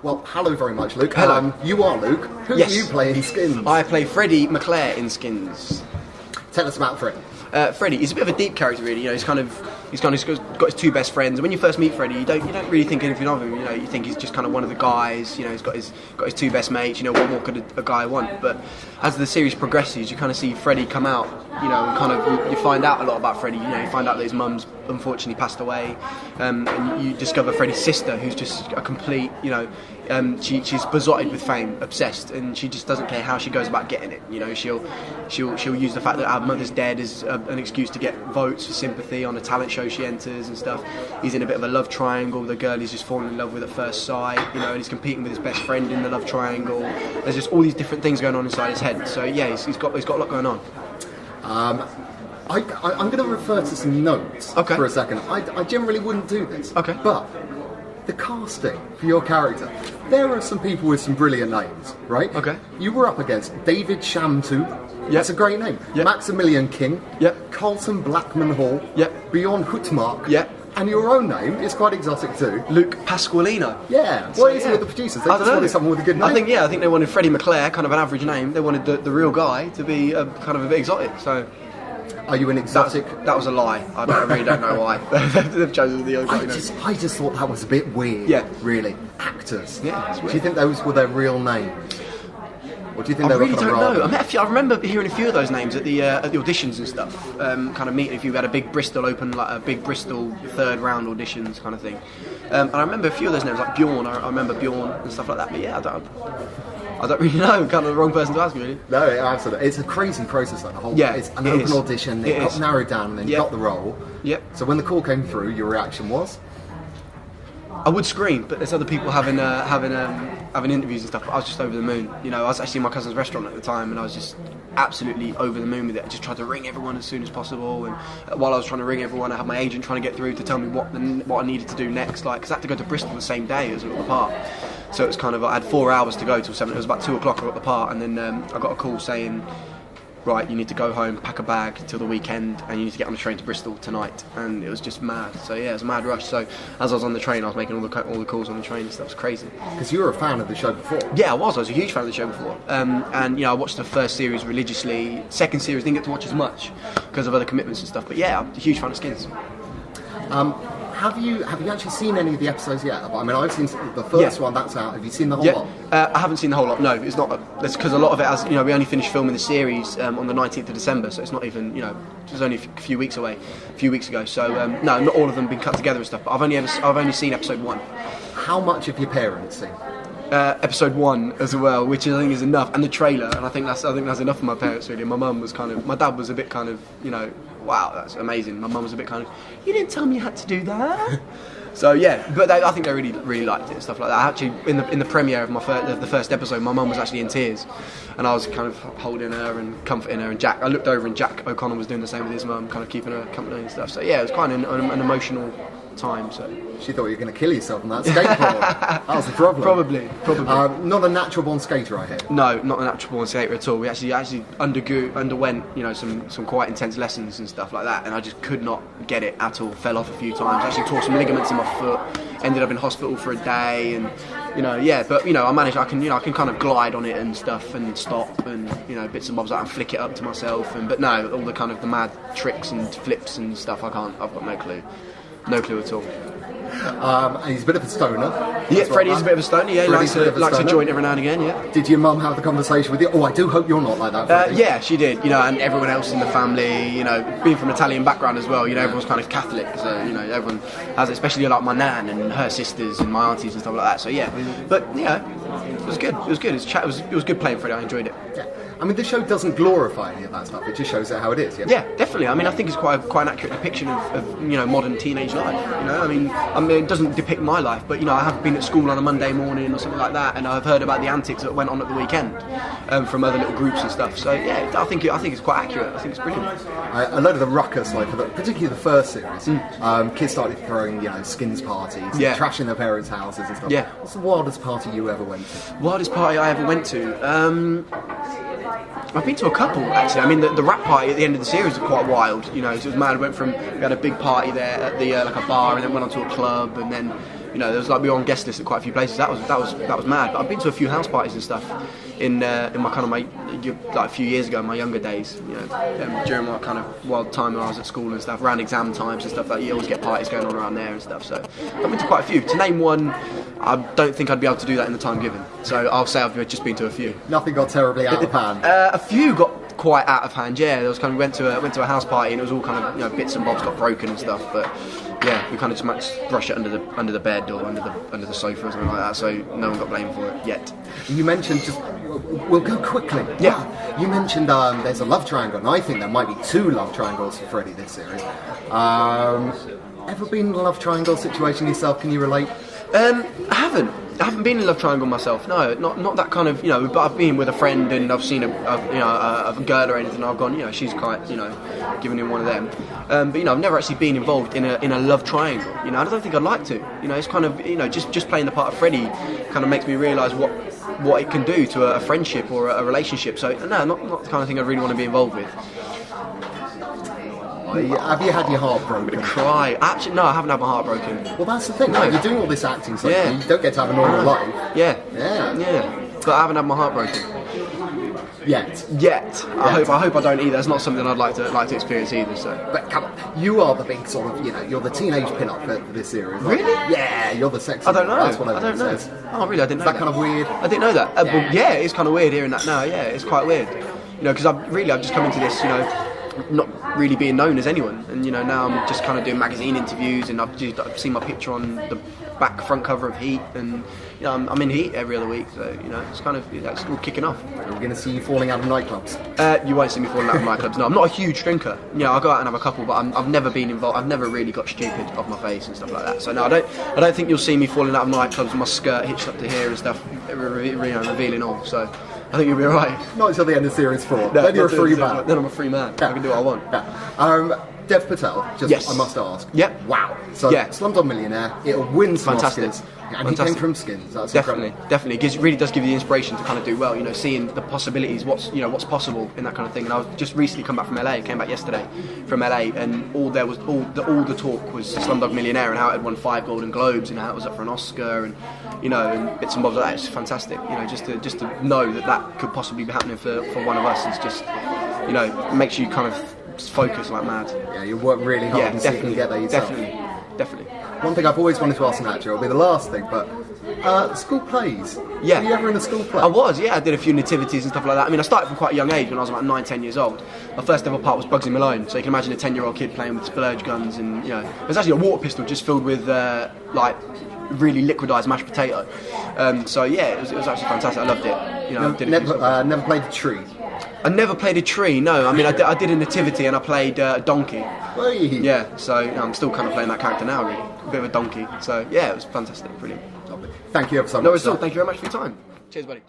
Well, hello very much, Luke. Hello. You are Luke. Who do you play in Skins? I play Freddie McClare in Skins. Tell us about Freddie. Freddie, he's a bit of a deep character, really. You know, he's got his two best friends. And when you first meet Freddie, you don't really think anything of him. You know, you think he's just kind of one of the guys. You know, he's got his two best mates. You know, what more could a guy want? But as the series progresses, you kind of see Freddie come out. You know, and kind of you find out a lot about Freddie. You know, you find out that his mum's unfortunately passed away, and you discover Freddie's sister, who's just a complete. You know, she's besotted with fame, obsessed, and she just doesn't care how she goes about getting it. You know, she'll use the fact that our mother's dead as an excuse to get votes for sympathy on a talent show she enters and stuff. He's in a bit of a love triangle. The girl he's just fallen in love with at first sight. You know, and he's competing with his best friend in the love triangle. There's just all these different things going on inside his head. So yeah, he's got a lot going on. I'm going to refer to some notes for a second. I generally wouldn't do this. Okay. But the casting for your character, there are some people with some brilliant names, right? Okay. You were up against David Shamtu. Yep. That's a great name. Yep. Maximilian King. Yep. Carlton Blackman Hall. Yep. Bjorn Hutmark. Yep. And your own name is quite exotic too. Luke Pasqualino. Yeah. What is it with the producers? They just wanted someone with a good name. I think they wanted Freddie McClare, kind of an average name. They wanted the real guy to be kind of a bit exotic. So. Are you an exotic? That was a lie. I really don't know why they've chosen the exotic name. I just thought that was a bit weird. Yeah. Really. Actors. Yeah. It's weird. Do you think those were their real names? Or do you think I they really were don't know. I remember hearing a few of those names at the auditions and stuff. Kind of meeting if you had a big Bristol open, like a big Bristol third round auditions kind of thing. And I remember a few of those names, like Bjorn. I remember Bjorn and stuff like that. But yeah, I don't really know. Kind of the wrong person to ask, really. No, absolutely. It's a crazy process, like the whole. Yeah, it's an open audition. It got narrowed down, and then you got the role. Yep. So when the call came through, your reaction was? I would scream, but there's other people having interviews and stuff. But I was just over the moon. You know, I was actually in my cousin's restaurant at the time, and I was just absolutely over the moon with it. I just tried to ring everyone as soon as possible, and while I was trying to ring everyone, I had my agent trying to get through to tell me what I needed to do next. Like, because I had to go to Bristol the same day as the part. So it was kind of, I had 4 hours to go till 7. It was about 2 o'clock I got the part, and then I got a call saying, right, you need to go home, pack a bag till the weekend, and you need to get on the train to Bristol tonight. And it was just mad. So yeah, it was a mad rush. So as I was on the train, I was making all the calls on the train and stuff. It was crazy. Because you were a fan of the show before. Yeah, I was a huge fan of the show before. And you know, I watched the first series religiously. Second series didn't get to watch as much because of other commitments and stuff. But yeah, I'm a huge fan of Skins. Have you actually seen any of the episodes yet? I mean, I've seen the first one. That's out. Have you seen the whole lot? I haven't seen the whole lot. No, it's not. That's because a lot of it, as you know, we only finished filming the series on the 19th of December, so it's not even, you know, it was only a few weeks ago. So no, not all of them been cut together and stuff. But I've only seen episode 1. How much have your parents seen? Episode 1 as well, which I think is enough, and the trailer, and I think that's enough for my parents really. My dad was a bit kind of, you know, wow, that's amazing. My mum was a bit kind of, you didn't tell me you had to do that. So yeah, but I think they really liked it and stuff like that. Actually, in the premiere of the first episode, my mum was actually in tears, and I was kind of holding her and comforting her. And I looked over, and Jack O'Connor was doing the same with his mum, kind of keeping her company and stuff. So yeah, it was kind of an emotional time. So she thought you were going to kill yourself on that skateboard. That was the problem. Probably. Not a natural born skater, I hear. No, not a natural born skater at all. We actually underwent, you know, some quite intense lessons and stuff like that, and I just could not get it at all. Fell off a few times. Actually tore some ligaments in my foot. Ended up in hospital for a day, and you know, yeah. But you know, I managed. I can kind of glide on it and stuff, and stop, and you know, bits and bobs. I can flick it up to myself, but no, all the kind of the mad tricks and flips and stuff. I've got no clue. No clue at all. And he's a bit of a stoner. Yeah, Freddie's a bit of a stoner. Yeah, he likes a joint every now and again. Yeah. Did your mum have the conversation with you? Oh, I do hope you're not like that. Yeah, she did. You know, and everyone else in the family. You know, being from an Italian background as well. You know, everyone's kind of Catholic, so you know, everyone has, especially like my nan and her sisters and my aunties and stuff like that. So yeah, but yeah, it was good. It was good. It was good playing Freddie. I enjoyed it. Yeah. I mean, the show doesn't glorify any of that stuff. It just shows it how it is. Yeah, yeah, definitely. I mean, I think it's quite an accurate depiction of you know, modern teenage life. You know, I mean, it doesn't depict my life, but you know, I have been at school on a Monday morning or something like that, and I've heard about the antics that went on at the weekend from other little groups and stuff. So yeah, I think it's quite accurate. I think it's brilliant. A load of the ruckus, like particularly the first series, kids started throwing, you know, skins parties, trashing their parents' houses and stuff. Yeah. What's the wildest party you ever went to? Wildest party I ever went to. I've been to a couple actually. I mean, the rap party at the end of the series was quite wild. You know, it was mad. We had a big party there at the like a bar, and then went on to a club, and then there was like we were on guest list at quite a few places. That was mad. But I've been to a few house parties and stuff in my kind of like a few years ago, in my younger days. During my kind of wild time when I was at school and stuff, around exam times and stuff. Like you always get parties going on around there and stuff. So I've been to quite a few. To name one, I don't think I'd be able to do that in the time given. So I'll say I've just been to a few. Nothing got terribly out of hand. A few got quite out of hand. Yeah, there was kind of went to a house party and it was all kind of bits and bobs got broken and stuff. But yeah, we kind of just might brush it under the bed or under the sofa or something like that. So no one got blamed for it yet. You mentioned we'll go quickly. Yeah. Wow. You mentioned there's a love triangle, and I think there might be 2 love triangles for Freddie this series. Ever been in a love triangle situation yourself? Can you relate? I haven't been in a love triangle myself. No, not that kind of. But I've been with a friend and I've seen a girl or anything. I've gone. She's quite. Giving him one of them. But I've never actually been involved in a love triangle. I don't think I'd like to. It's kind of just playing the part of Freddie kind of makes me realise what it can do to a friendship or a relationship. So no, not the kind of thing I really want to be involved with. Have you had your heart broken? I'm gonna cry. Actually, no, I haven't had my heart broken. Well, that's the thing. No. You're doing all this acting stuff. Yeah. You don't get to have a normal life. Yeah. Yeah. But I haven't had my heart broken Yet. I hope I don't either. It's not something I'd like to experience either. So. But come on, you are the big sort of, you're the teenage pin-up for this series. Right? Really? Yeah, you're the sexy. I don't know. That's what I don't know. says. Oh, really? I didn't know that. Kind of weird? I didn't know that. But yeah, it's kind of weird hearing that now. Yeah, it's quite weird. Because I've just come into this, not really being known as anyone, and now I'm just kind of doing magazine interviews, and I've seen my picture on the front cover of Heat, and I'm in Heat every other week, so it's kind of it's all kicking off. We're going to see you falling out of nightclubs. You won't see me falling out of nightclubs. No, I'm not a huge drinker. I'll go out and have a couple, but I've never been involved. I've never really got stupid off my face and stuff like that. So no, I don't think you'll see me falling out of nightclubs with my skirt hitched up to here and stuff, revealing all. So. I think you'll be alright. Not until the end of series 4. Then you're a free man. Then I'm a free man. Yeah. I can do what I want. Yeah. Dev Patel, yes. I must ask. Yep. Wow. So, Slumdog Millionaire, it'll win some Oscars. And he came from Skins. That's definitely. It really does give you the inspiration to kind of do well. Seeing the possibilities, what's possible in that kind of thing. And I was just recently come back from LA. Came back yesterday from LA, and all the talk was Slumdog Millionaire and how it had won 5 Golden Globes and how it was up for an Oscar and and bits and bobs like that. It's fantastic. Just to know that could possibly be happening for one of us is just makes you kind of focus like mad. Yeah, you work really hard and see if you can get there yourself. Definitely. One thing I've always wanted to ask an actor, it'll be the last thing, but school plays. Yeah. Were you ever in a school play? I was, yeah. I did a few nativities and stuff like that. I mean, I started from quite a young age when I was about 9-10 years old. My first ever part was Bugsy Malone, so you can imagine a 10-year-old kid playing with splurge guns and, it was actually a water pistol just filled with, really liquidised mashed potato. So yeah, it was actually fantastic. I loved it. Never played a tree. I never played a tree. No, I mean I did a nativity and I played a donkey. Hey. Yeah, so I'm still kind of playing that character now, really. A bit of a donkey. So yeah, it was fantastic, brilliant. Lovely. Thank you ever so much. No, it's all. Thank you very much for your time. Cheers, buddy.